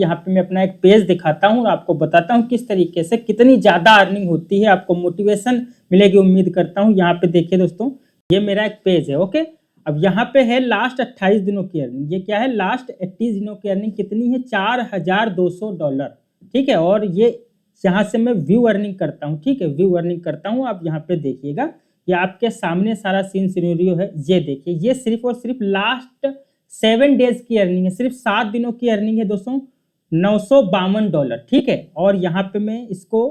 यहाँ पे मैं अपना एक पेज दिखाता हूँ और आपको बताता हूँ किस तरीके से कितनी ज़्यादा अर्निंग होती है, आपको मोटिवेशन मिलेगी उम्मीद करता हूँ। यहाँ पे देखिए दोस्तों, ये मेरा एक पेज है। ओके, अब यहाँ पे है लास्ट 28 दिनों की अर्निंग। ये क्या है, लास्ट 28 दिनों की अर्निंग कितनी है, $4200। ठीक है, और ये यहाँ से मैं व्यू अर्निंग करता हूँ। ठीक है, व्यू अर्निंग करता हूँ। आप यहाँ पे देखिएगा, ये आपके सामने सारा सीन सिनेरियो है। ये देखिए, ये सिर्फ और सिर्फ लास्ट 7 डेज की अर्निंग है, सिर्फ 7 दिनों की अर्निंग है दोस्तों, $952। ठीक है, और यहाँ पे मैं इसको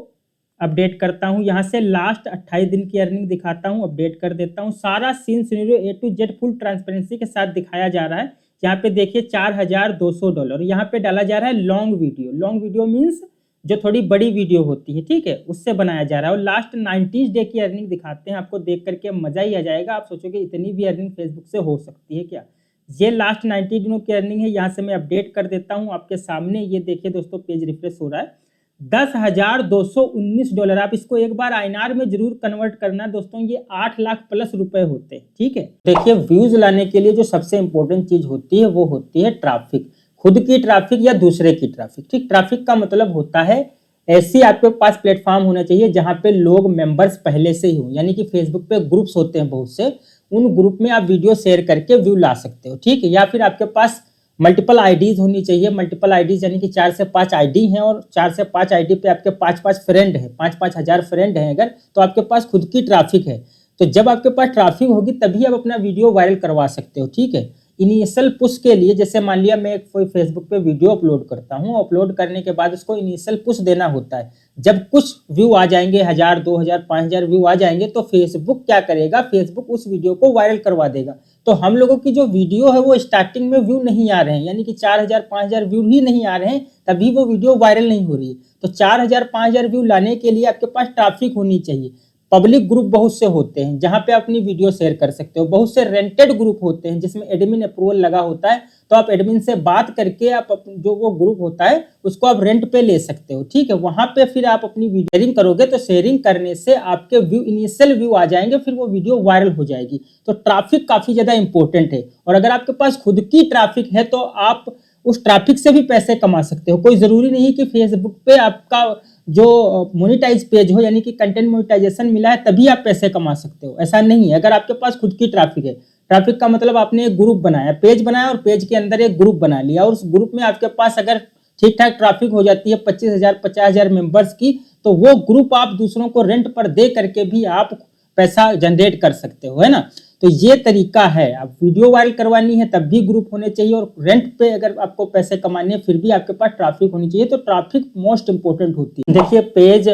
अपडेट करता हूँ, यहाँ से लास्ट 28 दिन की अर्निंग दिखाता हूँ, अपडेट कर देता हूँ। सारा scene scenario A to Z full transparency के साथ दिखाया जा रहा है। यहाँ पे देखिए $4200, यहाँ पे डाला जा रहा है long video. Long video means जो थोड़ी बड़ी वीडियो होती है, ठीक है, उससे बनाया जा रहा है। और लास्ट 90 डे की अर्निंग दिखाते हैं, आपको देख करके मजा ही आ जाएगा। आप सोचोगे इतनी भी अर्निंग फेसबुक से हो सकती है क्या। ये लास्ट 90 दिनों की अर्निंग है। यहाँ से मैं अपडेट कर देता हूँ आपके सामने। ये देखिए दोस्तों, पेज रिफ्रेश हो रहा है। $10,219। आप इसको एक बार INR में जरूर कन्वर्ट करना दोस्तों, ये 8 लाख प्लस रुपए होते हैं। ठीक है, देखिए व्यूज लाने के लिए जो सबसे इंपॉर्टेंट चीज होती है वो होती है ट्रैफिक, खुद की ट्रैफिक या दूसरे की ट्रैफिक। ठीक, ट्रैफिक का मतलब होता है ऐसी आपके पास प्लेटफॉर्म होना चाहिए जहां पे लोग मेंबर्स पहले से ही हो, यानी कि फेसबुक पे ग्रुप्स होते हैं बहुत से, उन ग्रुप में आप वीडियो शेयर करके व्यू ला सकते हो। ठीक है, या फिर आपके पास मल्टीपल आईडीज होनी चाहिए। मल्टीपल आईडीज यानी कि 4 से 5 आईडी हैं, और 4 से 5 आईडी पे आपके 5-5 फ्रेंड है, 5-5 हजार फ्रेंड हैं अगर, तो आपके पास खुद की ट्रैफिक है। तो जब आपके पास ट्रैफिक होगी तभी आप अपना वीडियो वायरल करवा सकते हो। ठीक है, इनिशियल पुश के लिए, जैसे मान लिया मैं कोई फेसबुक पे वीडियो अपलोड करता हूँ, अपलोड करने के बाद उसको इनिशियल पुश देना होता है। जब कुछ व्यू आ जाएंगे, 1000, 2000, 5000 व्यू आ जाएंगे, तो फेसबुक क्या करेगा, फेसबुक उस वीडियो को वायरल करवा देगा। तो हम लोगों की जो वीडियो है वो स्टार्टिंग में व्यू नहीं आ रहे हैं, यानी कि 4000, 5000 व्यू ही नहीं आ रहे हैं, तभी वो वीडियो वायरल नहीं हो रही है। तो 4000, 5000 व्यू लाने के लिए आपके पास ट्रैफिक होनी चाहिए। पब्लिक ग्रुप बहुत से होते हैं जहां पे अपनी वीडियो शेयर कर सकते हो। बहुत से रेंटेड ग्रुप होते हैं जिसमें एडमिन अप्रूवल लगा होता है, तो आप एडमिन से बात करके आप जो वो ग्रुप होता है उसको आप रेंट पे ले सकते हो। ठीक है, वहां पे फिर आप अपनी वीडियो शेयरिंग करोगे, तो शेयरिंग करने से आपके व्यू, इनिशियल व्यू आ जाएंगे, फिर वो वीडियो वायरल हो जाएगी। तो ट्रैफिक काफी ज्यादा इंपॉर्टेंट है, और अगर आपके पास खुद की ट्रैफिक है तो आप उस ट्रैफिक से भी पैसे कमा सकते हो। कोई जरूरी नहीं कि फेसबुक पे आपका जो मोनेटाइज पेज हो, यानी कि कंटेंट मोनेटाइजेशन मिला है तभी आप पैसे कमा सकते हो, ऐसा नहीं है। अगर आपके पास खुद की ट्रैफिक है, ट्रैफिक का मतलब आपने एक ग्रुप बनाया, पेज बनाया, और पेज के अंदर एक ग्रुप बना लिया, और उस ग्रुप में आपके पास अगर ठीक ठाक ट्रैफिक हो जाती है 25,000, 50,000 मेंबर्स की, तो वो ग्रुप आप दूसरों को रेंट पर दे करके भी आप पैसा जनरेट कर सकते हो, है ना। तो ये तरीका है। आप वीडियो वायरल करवानी है तब भी ग्रुप होने चाहिए, और रेंट पे अगर आपको पैसे कमाने हैं फिर भी आपके पास ट्रैफिक होनी चाहिए। तो ट्रैफिक मोस्ट इंपोर्टेंट होती है। देखिए, पेज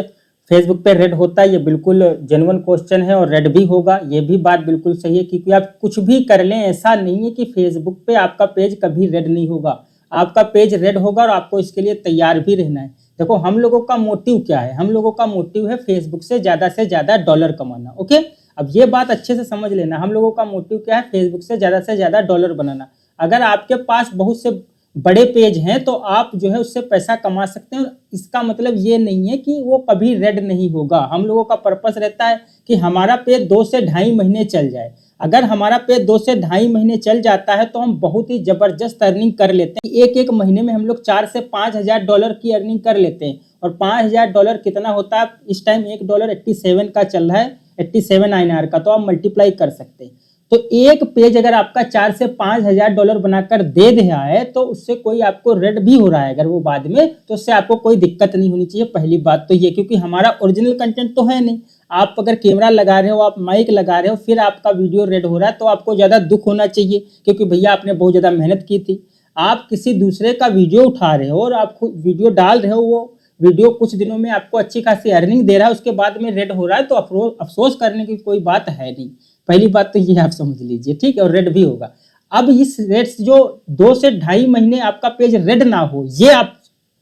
फेसबुक पे रेड होता है, ये बिल्कुल जेन्युइन क्वेश्चन है, और रेड भी होगा, ये भी बात बिल्कुल सही है, क्योंकि आप कुछ भी कर लें ऐसा नहीं है कि फेसबुक पे आपका पेज कभी रेड नहीं होगा। आपका पेज रेड होगा, और आपको इसके लिए तैयार भी रहना है। देखो, हम लोगों का मोटिव क्या है, हम लोगों का मोटिव है फेसबुक से ज्यादा डॉलर कमाना। ओके, अब ये बात अच्छे से समझ लेना, हम लोगों का मोटिव क्या है, फेसबुक से ज्यादा डॉलर बनाना। अगर आपके पास बहुत से बड़े पेज हैं तो आप जो है उससे पैसा कमा सकते हैं। इसका मतलब ये नहीं है कि वो कभी रेड नहीं होगा। हम लोगों का पर्पस रहता है कि हमारा पेज 2 से 2.5 महीने चल जाए। अगर हमारा पेज 2 से 2.5 महीने चल जाता है तो हम बहुत ही जबरदस्त अर्निंग कर लेते हैं। एक महीने में हम लोग 4 से 5,000 डॉलर की अर्निंग कर लेते हैं। और 5,000 डॉलर कितना होता है, इस टाइम $1.87 का चल रहा है, 87 INR का, तो आप मल्टीप्लाई कर सकते हैं। तो एक पेज अगर आपका 4 से 5,000 डॉलर बनाकर दे रहा है, तो उससे कोई आपको रेड भी हो रहा है अगर वो बाद में, तो उससे आपको कोई दिक्कत नहीं होनी चाहिए। पहली बात तो ये, क्योंकि हमारा ओरिजिनल कंटेंट तो है नहीं। आप अगर कैमरा लगा रहे हो, आप माइक लगा रहे हो, फिर आपका वीडियो रेड हो रहा है, तो आपको ज्यादा दुख होना चाहिए, क्योंकि भैया आपने बहुत ज्यादा मेहनत की थी। आप किसी दूसरे का वीडियो उठा रहे हो और आप खुद वीडियो डाल रहे हो, वो वीडियो कुछ दिनों में आपको अच्छी खासी अर्निंग दे रहा है, उसके बाद में रेड हो रहा है, तो अफसोस करने की कोई बात है नहीं। पहली बात तो ये आप समझ लीजिए, ठीक है, और रेड भी होगा। अब इस रेड जो 2 से 2.5 महीने आपका पेज रेड ना हो, ये आप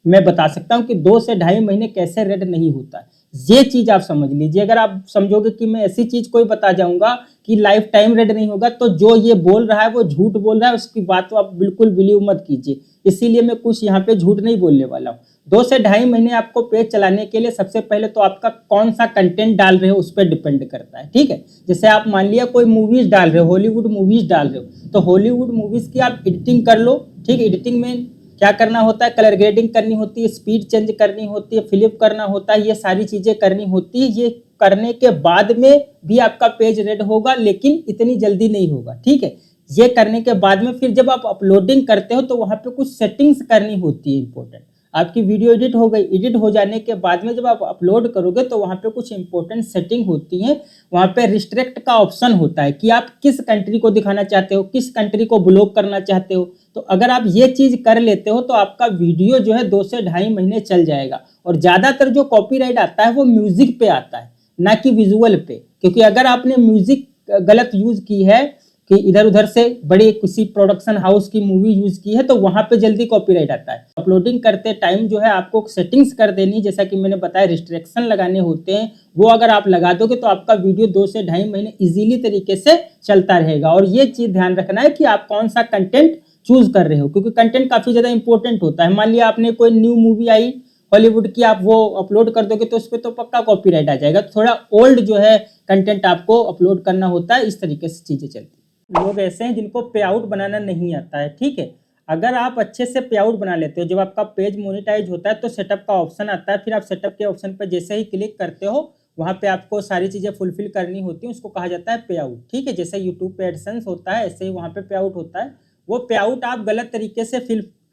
मैं बता सकता हूं कि 2 से 2.5 महीने कैसे रेड नहीं होता है, ये चीज आप समझ लीजिए। अगर आप समझोगे कि मैं ऐसी चीज कोई बता जाऊंगा कि लाइफ टाइम रेड नहीं होगा, तो जो ये बोल रहा है वो झूठ बोल रहा है, उसकी बात तो आप बिल्कुल बिलीव मत कीजिए। इसीलिए मैं कुछ यहाँ पे झूठ नहीं बोलने वाला हूँ। 2 से 2.5 महीने आपको पेज चलाने के लिए सबसे पहले तो आपका कौन सा कंटेंट डाल रहे हो उस पर डिपेंड करता है, ठीक है। जैसे आप मान लिया कोई मूवीज डाल रहे हो, हॉलीवुड मूवीज डाल रहे हो, तो हॉलीवुड मूवीज की आप एडिटिंग कर लो, ठीक है। एडिटिंग में क्या करना होता है, कलर ग्रेडिंग करनी होती है, स्पीड चेंज करनी होती है, फ्लिप करना होता है, ये सारी चीजें करनी होती है। ये करने के बाद में भी आपका पेज रेड होगा, लेकिन इतनी जल्दी नहीं होगा, ठीक है। ये करने के बाद में फिर जब आप अपलोडिंग करते हो तो वहां पे कुछ सेटिंग्स करनी होती है इंपॉर्टेंट। आपकी वीडियो एडिट हो गई, एडिट हो जाने के बाद में जब आप अपलोड करोगे तो वहां पे कुछ इंपॉर्टेंट सेटिंग होती है। वहां पे रिस्ट्रिक्ट का ऑप्शन होता है कि आप किस कंट्री को दिखाना चाहते हो, किस कंट्री को ब्लॉक करना चाहते हो। तो अगर आप ये चीज कर लेते हो तो आपका वीडियो जो है 2 से ढाई महीने चल जाएगा। और ज्यादातर जो कॉपीराइट आता है वो म्यूजिक पे आता है, ना कि विजुअल पे, क्योंकि अगर आपने म्यूजिक गलत यूज की है कि इधर उधर से बड़ी किसी प्रोडक्शन हाउस की मूवी यूज की है तो वहां पे जल्दी कॉपीराइट आता है। अपलोडिंग करते टाइम जो है आपको सेटिंग्स कर देनी, जैसा कि मैंने बताया रिस्ट्रिक्शन लगाने होते हैं, वो अगर आप लगा दोगे तो आपका वीडियो 2 से ढाई महीने इजीली तरीके से चलता रहेगा। और ये चीज ध्यान रखना है कि आप कौन सा कंटेंट चूज कर रहे हो, क्योंकि कंटेंट काफी ज्यादा इंपॉर्टेंट होता है। मान लिया आपने कोई न्यू मूवी आई हॉलीवुड की, आप वो अपलोड कर दोगे तो उस पर तो पक्का कॉपीराइट आ जाएगा। थोड़ा ओल्ड जो है कंटेंट आपको अपलोड करना होता है, इस तरीके से चीजें चलती है। लोग ऐसे हैं जिनको पे आउट बनाना नहीं आता है, ठीक है। अगर आप अच्छे से पे आउट बना लेते हो, जब आपका पेज मोनेटाइज होता है तो सेटअप का ऑप्शन आता है। फिर आप सेटअप के ऑप्शन पर जैसे ही क्लिक करते हो वहां पे आपको सारी चीजें फुलफिल करनी होती है, उसको कहा जाता है पे आउट, ठीक है। जैसे यूट्यूब पे एडसेंस होता है ऐसे ही वहां पे पे आउट होता है। वो पे आउट आप गलत तरीके से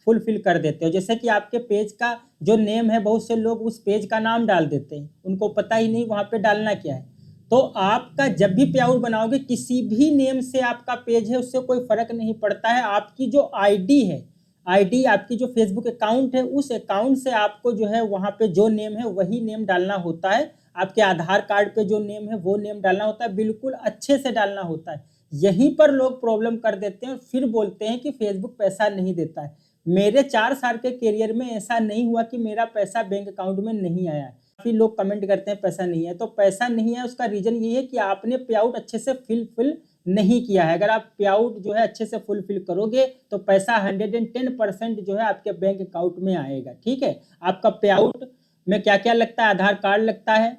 फुलफिल कर देते हो। जैसे कि आपके पेज का जो नेम है, बहुत से लोग उस पेज का नाम डाल देते हैं, उनको पता ही नहीं वहां पे डालना क्या है। तो आपका जब भी पे आउट बनाओगे, किसी भी नेम से आपका पेज है उससे कोई फर्क नहीं पड़ता है। आपकी जो आईडी है, आईडी आपकी जो फेसबुक अकाउंट है, उस अकाउंट से आपको जो है वहां पे जो नेम है वही नेम डालना होता है। आपके आधार कार्ड पे जो नेम है वो नेम डालना होता है, बिल्कुल अच्छे से डालना होता है। यहीं पर लोग प्रॉब्लम कर देते हैं और फिर बोलते हैं कि फेसबुक पैसा नहीं देता है। मेरे 4 साल के करियर में ऐसा नहीं हुआ कि मेरा पैसा बैंक अकाउंट में नहीं आया है। काफी लोग कमेंट करते हैं पैसा नहीं है, तो पैसा नहीं है उसका रीजन ये है कि आपने पे आउट अच्छे से फिल नहीं किया है। अगर आप पे आउट जो है अच्छे से फुलफिल करोगे तो पैसा 110% जो है आपके बैंक अकाउंट में आएगा, ठीक है। आपका पे आउट में क्या क्या लगता है, आधार कार्ड लगता है,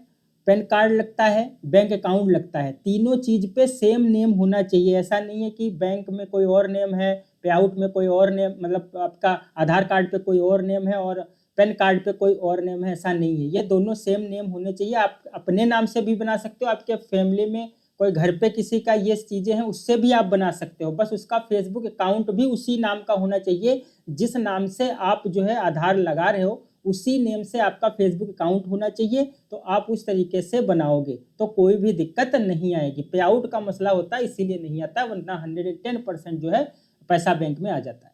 पैन कार्ड लगता है, बैंक अकाउंट लगता है। तीनों चीज पे सेम नेम होना चाहिए। ऐसा नहीं है कि बैंक में कोई और नेम है, पे आउट में कोई और नेम, मतलब आपका आधार कार्ड पे कोई और नेम है और पैन कार्ड पे कोई और नेम है, ऐसा नहीं है। ये दोनों सेम नेम होने चाहिए। आप अपने नाम से भी बना सकते हो, आपके फैमिली में कोई घर पे किसी का ये चीजें हैं उससे भी आप बना सकते हो। बस उसका फेसबुक अकाउंट भी उसी नाम का होना चाहिए, जिस नाम से आप जो है आधार लगा रहे हो उसी नेम से आपका फेसबुक अकाउंट होना चाहिए। तो आप उस तरीके से बनाओगे तो कोई भी दिक्कत नहीं आएगी। पे आउट का मसला होता है इसीलिए नहीं आता, वरना 110% जो है पैसा बैंक में आ जाता है।